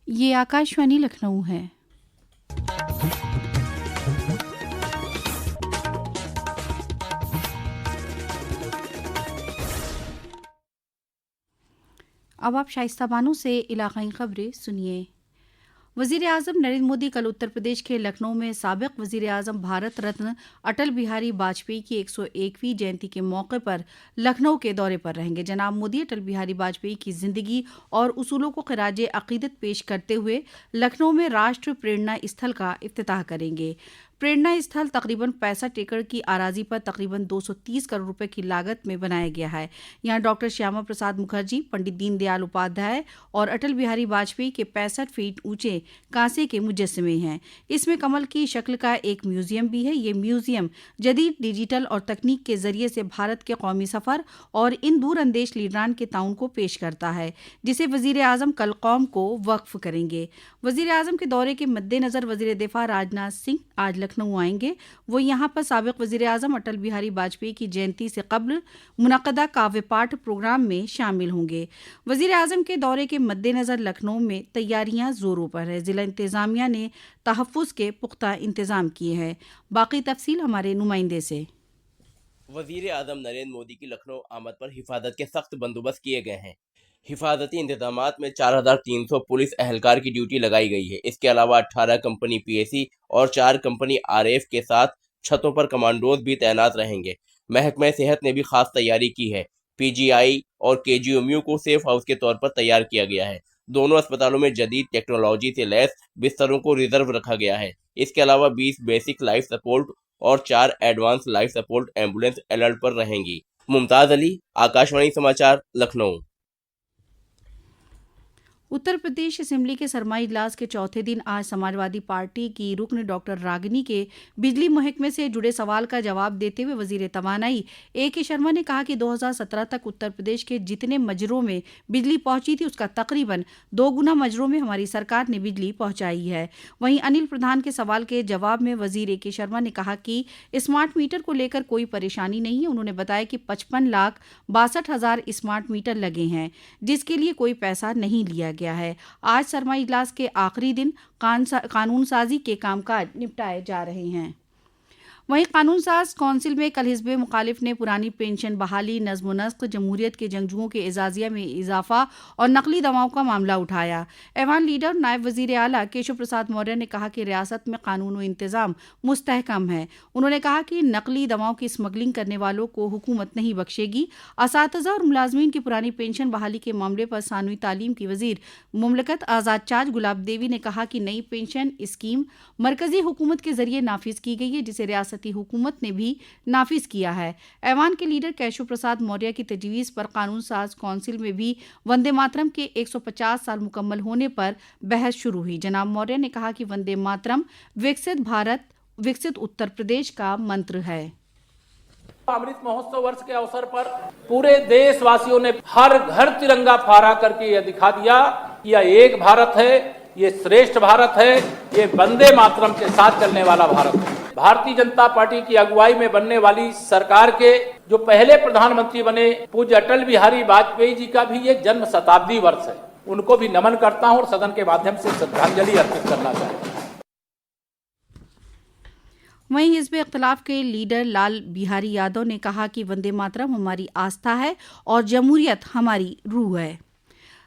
ये आकाशवाणी लखनऊ है। अब आप शाइस्ता बानो से इलाकाई खबरें सुनिए। वज़ीर आज़म नरेंद्र मोदी कल उत्तर प्रदेश के लखनऊ में साबिक़ वज़ीर आज़म भारत रत्न अटल बिहारी वाजपेयी की 101वीं जयंती के मौके पर लखनऊ के दौरे पर रहेंगे। जनाब मोदी अटल बिहारी वाजपेयी की ज़िंदगी और उसूलों को ख़िराज अक़ीदत पेश करते हुए लखनऊ में राष्ट्र प्रेरणा स्थल का इफ्तिताह करेंगे। प्रेरणा स्थल तकरीबन 65 एकड़ की आराजी पर तकरीबन 230 करोड़ रुपए की लागत में बनाया गया है। यहाँ डॉक्टर श्यामा प्रसाद मुखर्जी, पंडित दीनदयाल उपाध्याय और अटल बिहारी वाजपेयी के 65 फीट ऊंचे कांसे के मुजस्समे हैं। इसमें कमल की शक्ल का एक म्यूजियम भी है। ये म्यूजियम जदीद डिजिटल और तकनीक के जरिए से भारत के कौमी सफ़र और इन दूरअंदेश लीडरान के ताउन को पेश करता है, जिसे वज़ीर आज़म कल कौम को वक्फ करेंगे। वज़ीर आज़म के दौरे के मद्देनज़र वज़ीर दिफ़ा राजनाथ सिंह आज लखनऊ आएंगे। वो यहाँ पर साबिक़ वज़ीर आज़म अटल बिहारी वाजपेयी की जयंती से कब्ल मुनक़दा काव्य पाठ प्रोग्राम में शामिल होंगे। वज़ीर आज़म के दौरे के मद्देनज़र लखनऊ में तैयारियां ज़ोरों पर है। ज़िला इंतज़ामिया ने तहफ़्फ़ुज़ के पुख्ता इंतज़ाम किए हैं। बाकी तफ़सील हमारे नुमाइंदे से। वज़ीर आज़म नरेंद्र मोदी की लखनऊ आमद पर हिफाजत के सख्त बंदोबस्त किए गए हैं। हिफाजती इंतजामात में 4300 पुलिस एहलकार की ड्यूटी लगाई गई है। इसके अलावा 18 कंपनी पीएसी और 4 कंपनी आरएफ के साथ छतों पर कमांडोज भी तैनात रहेंगे। महकमा सेहत ने भी खास तैयारी की है। पीजीआई और केजीएमयू को सेफ हाउस के तौर पर तैयार किया गया है। दोनों अस्पतालों में जदीद टेक्नोलॉजी से लैस बिस्तरों को रिजर्व रखा गया है। इसके अलावा 20 बेसिक लाइफ सपोर्ट और 4 advance life support ambulance alert पर रहेंगी। मुमताज अली, आकाशवाणी समाचार, लखनऊ। उत्तर प्रदेश असेंबली के सरमाई इजलास के चौथे दिन आज समाजवादी पार्टी की रुकन डॉक्टर रागिनी के बिजली महकमे से जुड़े सवाल का जवाब देते हुए वजीर तवानाई ए.के. शर्मा ने कहा कि 2017 तक उत्तर प्रदेश के जितने मजरों में बिजली पहुंची थी उसका तकरीबन 2 गुना मजरों में हमारी सरकार ने बिजली पहुंचाई है। वहीं अनिल प्रधान के सवाल के जवाब में वजीर ए.के. शर्मा ने कहा कि स्मार्ट मीटर को लेकर कोई परेशानी नहीं है। उन्होंने बताया कि 55,62,000 स्मार्ट मीटर लगे हैं, जिसके लिए कोई पैसा नहीं लिया गया है। आज सरमाई इजलास के आखिरी दिन कानून साजी के कामकाज निपटाए जा रहे हैं। वहीं कानून साज कौंसिल में कल हिज़्ब मुखालिफ ने पुरानी पेंशन बहाली, नज़्म नस्क, जमहूरियत के जंगजुओं के एजाजिया में इजाफा और नकली दवाओं का मामला उठाया। ऐवान लीडर नायब वज़ीर आला केशव प्रसाद मौर्य ने कहा कि रियासत में कानून व इंतज़ाम मुस्तहकम है। उन्होंने कहा कि नकली दवाओं की स्मगलिंग करने वालों को हुकूमत नहीं बख्शेगी। असातिज़ा और मुलाजमीन की पुरानी पेंशन बहाली के मामले पर सानवी तालीम की वज़ीर मुमलकत आज़ाद चाज गुलाब देवी ने कहा कि नई पेंशन स्कीम मरकज़ी हुकूमत के जरिए नाफिज की गई है, जिसे रियासती हुकूमत ने भी नाफिज किया है। ऐवान के लीडर केशव प्रसाद मौर्य की तजवीज़ पर कानून साज कौंसिल में भी वंदे मातरम के 150 साल मुकम्मल होने पर बहस शुरू हुई। जनाब मौर्य ने कहा कि वंदे मातरम विकसित भारत, विकसित उत्तर प्रदेश का मंत्र है। अमृत महोत्सव वर्ष के अवसर पर पूरे देशवासियों ने हर घर तिरंगा फहरा करके यह दिखा दिया कि यह एक भारत है, ये श्रेष्ठ भारत है, ये वंदे मातरम के साथ चलने वाला भारत है। भारतीय जनता पार्टी की अगुवाई में बनने वाली सरकार के जो पहले प्रधानमंत्री बने पूज्य अटल बिहारी वाजपेयी जी का भी ये जन्म शताब्दी वर्ष है। उनको भी नमन करता हूं और सदन के माध्यम से श्रद्धांजलि अर्पित करना चाहता हूं। वहीं हिज़्ब इख्तिलाफ के लीडर लाल बिहारी यादव ने कहा कि वंदे मातरम हमारी आस्था है और जमहूरियत हमारी रूह है।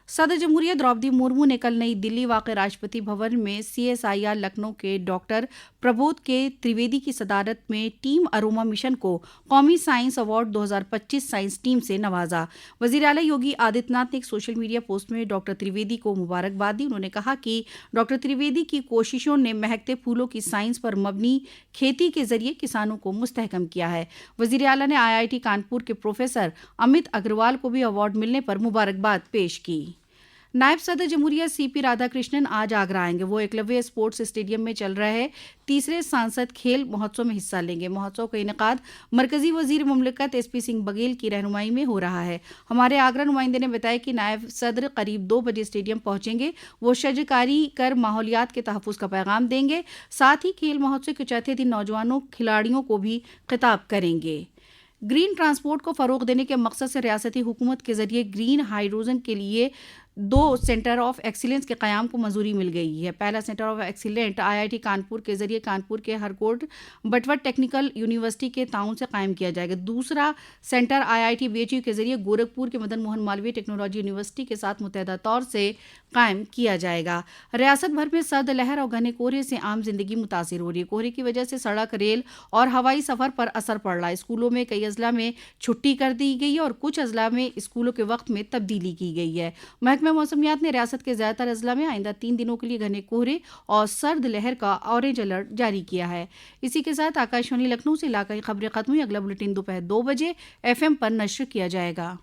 सदर जमहूरियत द्रौपदी मुर्मू ने कल नई दिल्ली वाक़े राष्ट्रपति भवन में CSIR लखनऊ के डॉक्टर प्रबोध के त्रिवेदी की सदारत में टीम अरोमा मिशन को कौमी साइंस अवार्ड 2025 साइंस टीम से नवाजा। वज़ीर आला योगी आदित्यनाथ ने एक सोशल मीडिया पोस्ट में डॉक्टर त्रिवेदी को मुबारकबाद दी। उन्होंने कहा कि डॉक्टर त्रिवेदी की कोशिशों ने महकते फूलों की साइंस पर मबनी खेती के जरिए किसानों को मुस्तहकम किया है। वज़ीर आला ने IIT कानपुर के प्रोफेसर अमित अग्रवाल को भी अवार्ड मिलने पर मुबारकबाद पेश की। नायब सदर जमहूरियत CP राधाकृष्णन आज आगरा आएंगे। वो एकलव्य स्पोर्ट्स स्टेडियम में चल रहे तीसरे सांसद खेल महोत्सव में हिस्सा लेंगे। महोत्सव का इनेकाद मरकजी वजीर मुमलिकत SP सिंह बघेल की रहनुमाई में हो रहा है। हमारे आगरा नुमाइंदे ने बताया कि नायब सदर करीब 2 बजे स्टेडियम पहुंचेंगे। वो शजकारी कर माहौलियात के तहफ़्फ़ुज़ का पैगाम देंगे। साथ ही खेल महोत्सव के चौथे दिन नौजवानों खिलाड़ियों को भी खिताब करेंगे। ग्रीन ट्रांसपोर्ट को फ़रोग़ देने के मकसद से रियासती हुकूमत के ज़रिए ग्रीन हाइड्रोजन के लिए 2 सेंटर ऑफ एक्सीलेंस के क़याम को मंजूरी मिल गई है। पहला centre of excellent IIT Kanpur के जरिए कानपुर के हरकोट बटवट टेक्निकल यूनिवर्सिटी के ताउन से कायम किया जाएगा। दूसरा सेंटर IIT BHU के जरिए गोरखपुर के मदन मोहन मालवीय टेक्नोलॉजी यूनिवर्सिटी के साथ मुतहदा तौर से कायम किया जाएगा। रियासत भर में सर्द लहर और घने कोहरे से आम जिंदगी मुतासिर हो रही है। कोहरे की वजह से सड़क, रेल और हवाई सफर पर असर पड़ रहा है। स्कूलों में कई अजला में छुट्टी कर दी गई है और कुछ अजला में स्कूलों के वक्त में तब्दीली की गई है। महकमा मौसमियात ने रियासत के ज्यादातर अजला में आइंदा 3 दिनों के लिए घने कोहरे और सर्द लहर का ऑरेंज अलर्ट जारी किया है। इसी के साथ आकाशवाणी लखनऊ से इलाकाई खबरें खत्म हुई। अगला बुलेटिन दोपहर 2 बजे FM पर नश्र किया जाएगा।